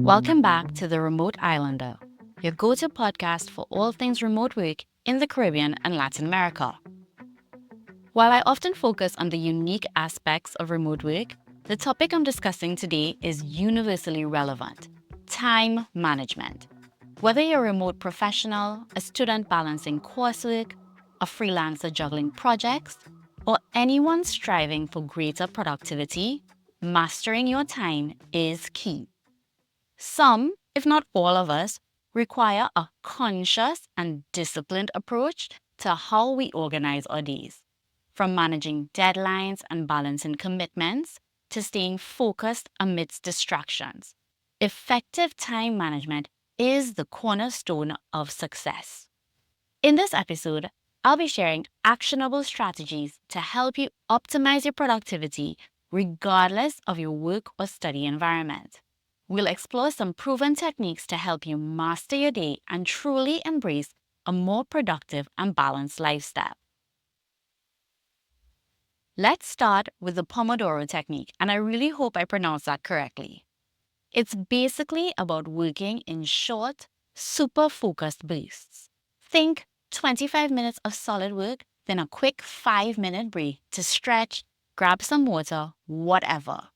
Welcome back to The Remote Islander, your go-to podcast for all things remote work in the Caribbean and Latin America. While I often focus on the unique aspects of remote work, the topic I'm discussing today is universally relevant: time management. Whether you're a remote professional, a student balancing coursework, a freelancer juggling projects, or anyone striving for greater productivity, mastering your time is key. Some, if not all of us, require a conscious and disciplined approach to how we organize our days. From managing deadlines and balancing commitments to staying focused amidst distractions. Effective time management is the cornerstone of success. In this episode, I'll be sharing actionable strategies to help you optimize your productivity regardless of your work or study environment. We'll explore some proven techniques to help you master your day and truly embrace a more productive and balanced lifestyle. Let's start with the Pomodoro technique, and I really hope I pronounced that correctly. It's basically about working in short, super focused bursts. Think 25 minutes of solid work, then a quick 5-minute break to stretch, grab some water, whatever.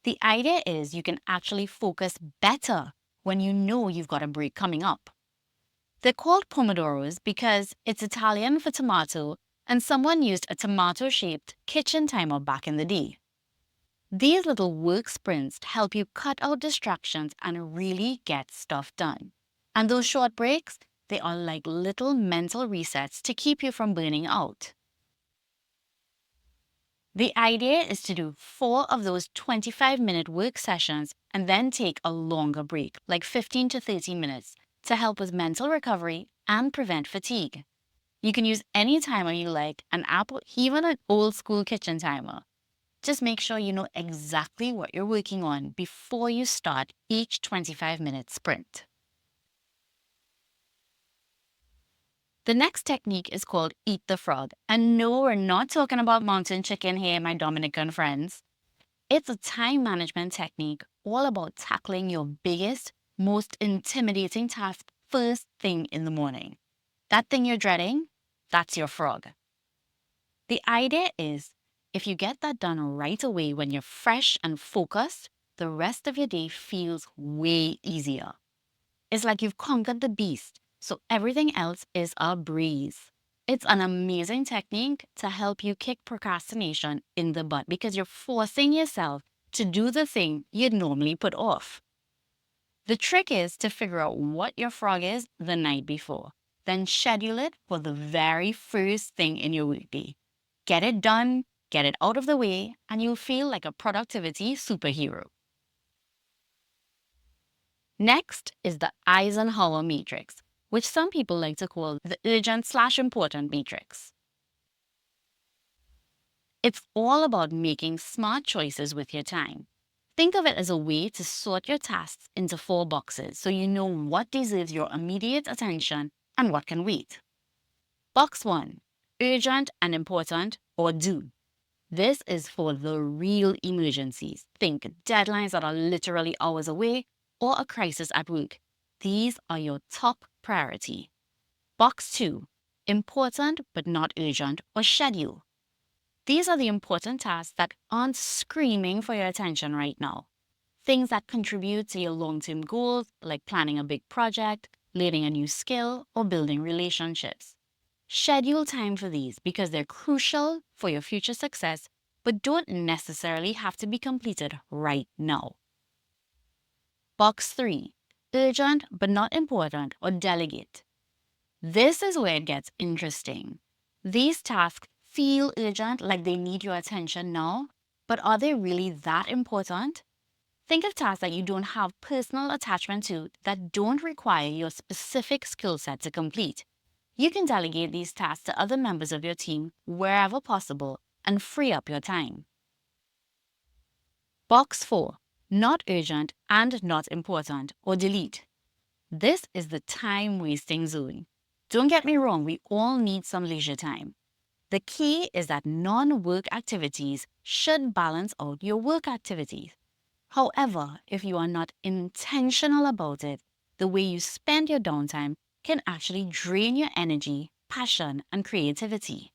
The idea is you can actually focus better when you know you've got a break coming up. They're called Pomodoros because it's Italian for tomato, and someone used a tomato-shaped kitchen timer back in the day. These little work sprints help you cut out distractions and really get stuff done. And those short breaks, they are like little mental resets to keep you from burning out. The idea is to do 4 of those 25-minute work sessions and then take a longer break, like 15 to 30 minutes, to help with mental recovery and prevent fatigue. You can use any timer you like, an app or even an old school kitchen timer. Just make sure you know exactly what you're working on before you start each 25-minute sprint. The next technique is called Eat the Frog. And no, we're not talking about mountain chicken here, my Dominican friends. It's a time management technique all about tackling your biggest, most intimidating task first thing in the morning. That thing you're dreading, that's your frog. The idea is if you get that done right away when you're fresh and focused, the rest of your day feels way easier. It's like you've conquered the beast, so everything else is a breeze. It's an amazing technique to help you kick procrastination in the butt because you're forcing yourself to do the thing you'd normally put off. The trick is to figure out what your frog is the night before, then schedule it for the very first thing in your weekday. Get it done, get it out of the way, and you'll feel like a productivity superhero. Next is the Eisenhower matrix, which some people like to call the urgent/important matrix. It's all about making smart choices with your time. Think of it as a way to sort your tasks into 4 boxes so you know what deserves your immediate attention and what can wait. Box 1, urgent and important, or do. This is for the real emergencies. Think deadlines that are literally hours away or a crisis at work. These are your top priority. Box 2, important but not urgent, or schedule. These are the important tasks that aren't screaming for your attention right now. Things that contribute to your long-term goals, like planning a big project, learning a new skill, or building relationships. Schedule time for these because they're crucial for your future success, but don't necessarily have to be completed right now. Box 3, urgent but not important, or delegate. This is where it gets interesting. These tasks feel urgent, like they need your attention now, but are they really that important? Think of tasks that you don't have personal attachment to that don't require your specific skill set to complete. You can delegate these tasks to other members of your team wherever possible and free up your time. Box 4, not urgent and not important, or delete. This is the time-wasting zone. Don't get me wrong, we all need some leisure time. The key is that non-work activities should balance out your work activities. However, if you are not intentional about it, the way you spend your downtime can actually drain your energy, passion, and creativity.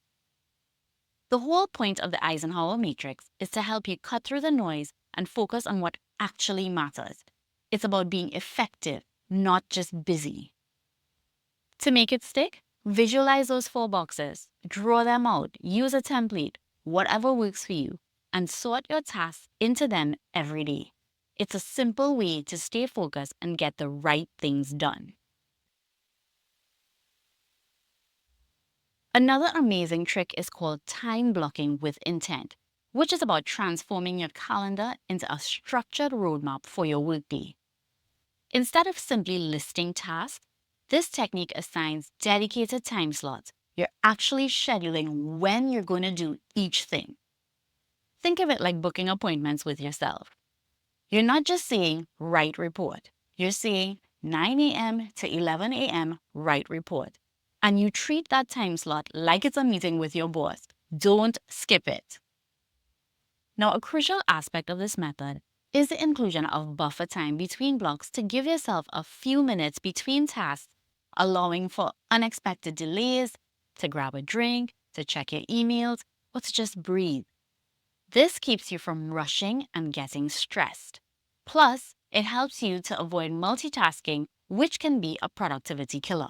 The whole point of the Eisenhower matrix is to help you cut through the noise and focus on what actually matters. It's about being effective, not just busy. To make it stick, visualize those four boxes, draw them out, use a template, whatever works for you, and sort your tasks into them every day. It's a simple way to stay focused and get the right things done. Another amazing trick is called time blocking with intent, which is about transforming your calendar into a structured roadmap for your workday. Instead of simply listing tasks, this technique assigns dedicated time slots. You're actually scheduling when you're going to do each thing. Think of it like booking appointments with yourself. You're not just saying write report. You're saying 9 a.m. to 11 a.m. write report. And you treat that time slot like it's a meeting with your boss. Don't skip it. Now, a crucial aspect of this method is the inclusion of buffer time between blocks to give yourself a few minutes between tasks, allowing for unexpected delays, to grab a drink, to check your emails, or to just breathe. This keeps you from rushing and getting stressed. Plus, it helps you to avoid multitasking, which can be a productivity killer.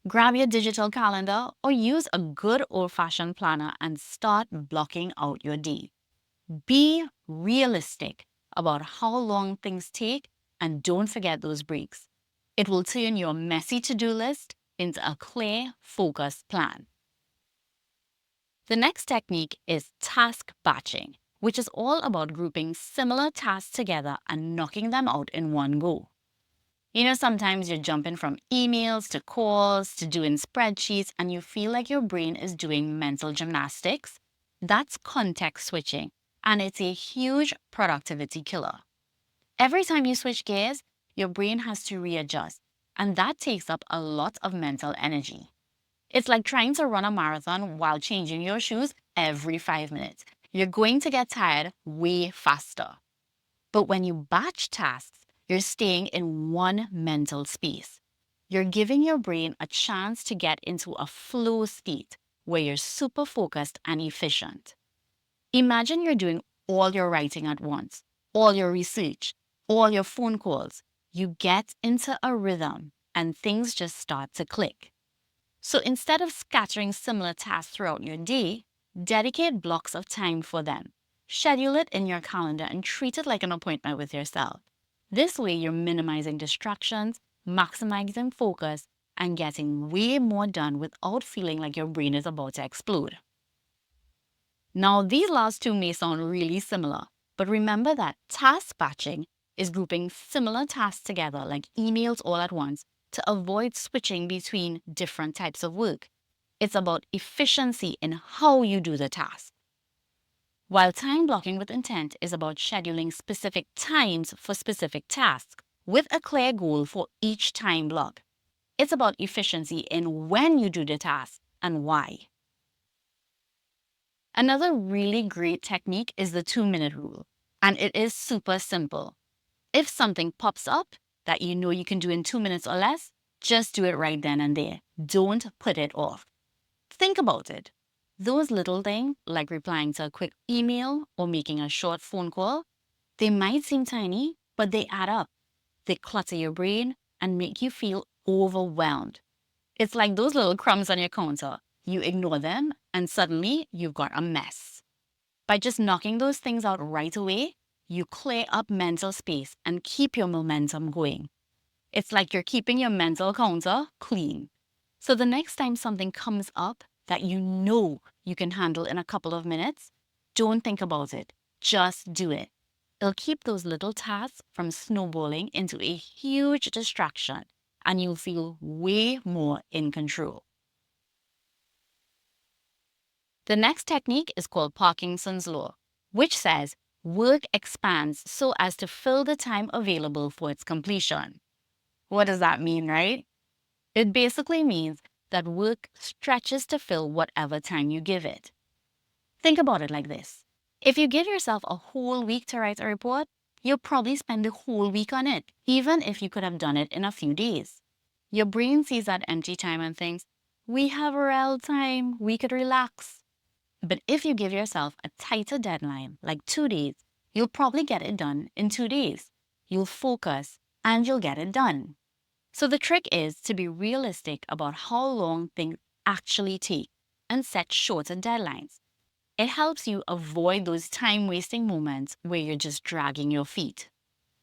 Grab your digital calendar or use a good old-fashioned planner and start blocking out your day. Be realistic about how long things take and don't forget those breaks. It will turn your messy to-do list into a clear, focused plan. The next technique is task batching, which is all about grouping similar tasks together and knocking them out in one go. Sometimes you're jumping from emails to calls to doing spreadsheets and you feel like your brain is doing mental gymnastics. That's context switching, and it's a huge productivity killer. Every time you switch gears, your brain has to readjust, and that takes up a lot of mental energy. It's like trying to run a marathon while changing your shoes every 5 minutes. You're going to get tired way faster. But when you batch tasks, you're staying in one mental space. You're giving your brain a chance to get into a flow state where you're super focused and efficient. Imagine you're doing all your writing at once, all your research, all your phone calls. You get into a rhythm and things just start to click. So instead of scattering similar tasks throughout your day, dedicate blocks of time for them. Schedule it in your calendar and treat it like an appointment with yourself. This way, you're minimizing distractions, maximizing focus, and getting way more done without feeling like your brain is about to explode. Now, these last two may sound really similar, but remember that task batching is grouping similar tasks together like emails all at once to avoid switching between different types of work. It's about efficiency in how you do the task. While time blocking with intent is about scheduling specific times for specific tasks with a clear goal for each time block. It's about efficiency in when you do the task and why. Another really great technique is the 2-minute rule, and it is super simple. If something pops up that you know you can do in 2 minutes or less, just do it right then and there. Don't put it off. Think about it. Those little things, like replying to a quick email or making a short phone call, they might seem tiny, but they add up. They clutter your brain and make you feel overwhelmed. It's like those little crumbs on your counter. You ignore them, and suddenly you've got a mess. By just knocking those things out right away, you clear up mental space and keep your momentum going. It's like you're keeping your mental counter clean. So the next time something comes up that you know you can handle in a couple of minutes, don't think about it. Just do it. It'll keep those little tasks from snowballing into a huge distraction, and you'll feel way more in control. The next technique is called Parkinson's Law, which says work expands so as to fill the time available for its completion. What does that mean, right? It basically means that work stretches to fill whatever time you give it. Think about it like this. If you give yourself a whole week to write a report, you'll probably spend the whole week on it, even if you could have done it in a few days. Your brain sees that empty time and thinks, we have real time, we could relax. But if you give yourself a tighter deadline, like 2 days, you'll probably get it done in 2 days. You'll focus and you'll get it done. So the trick is to be realistic about how long things actually take and set shorter deadlines. It helps you avoid those time wasting moments where you're just dragging your feet.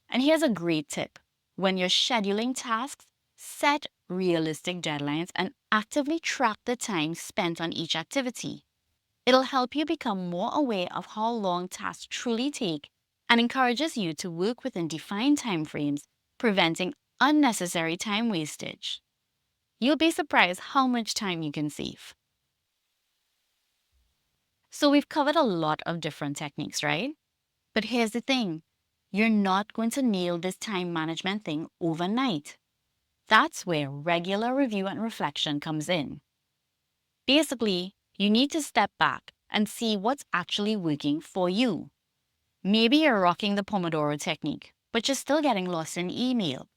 And here's a great tip. When you're scheduling tasks, set realistic deadlines and actively track the time spent on each activity. It'll help you become more aware of how long tasks truly take and encourages you to work within defined timeframes, preventing unnecessary time wastage. You'll be surprised how much time you can save. So we've covered a lot of different techniques, right? But here's the thing. You're not going to nail this time management thing overnight. That's where regular review and reflection comes in. Basically, you need to step back and see what's actually working for you. Maybe you're rocking the Pomodoro technique, but you're still getting lost in email.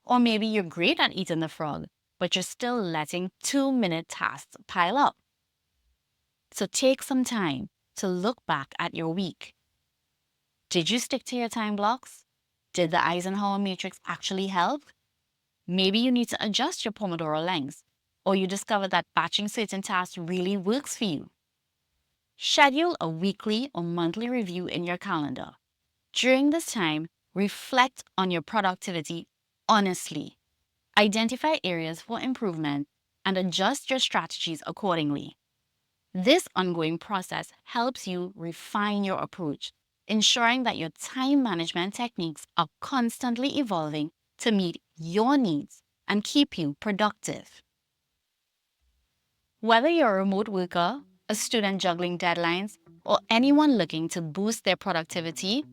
Or maybe you're great at eating the frog, but you're still letting 2-minute tasks pile up. So take some time to look back at your week. Did you stick to your time blocks? Did the Eisenhower matrix actually help? Maybe you need to adjust your Pomodoro lengths, or you discover that batching certain tasks really works for you. Schedule a weekly or monthly review in your calendar. During this time, reflect on your productivity honestly. Identify areas for improvement and adjust your strategies accordingly. This ongoing process helps you refine your approach, ensuring that your time management techniques are constantly evolving to meet your needs and keep you productive. Whether you're a remote worker, a student juggling deadlines, or anyone looking to boost their productivity,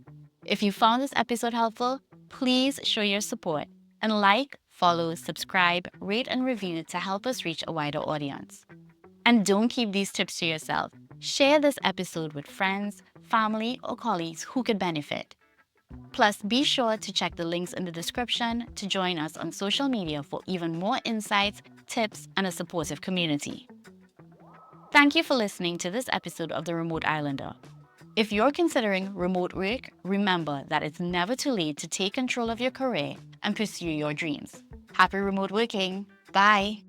if you found this episode helpful, please show your support and like, follow, subscribe, rate, and review to help us reach a wider audience. And don't keep these tips to yourself. Share this episode with friends, family, or colleagues who could benefit. Plus, be sure to check the links in the description to join us on social media for even more insights, tips, and a supportive community. Thank you for listening to this episode of The Remote Islander. If you're considering remote work, remember that it's never too late to take control of your career and pursue your dreams. Happy remote working. Bye.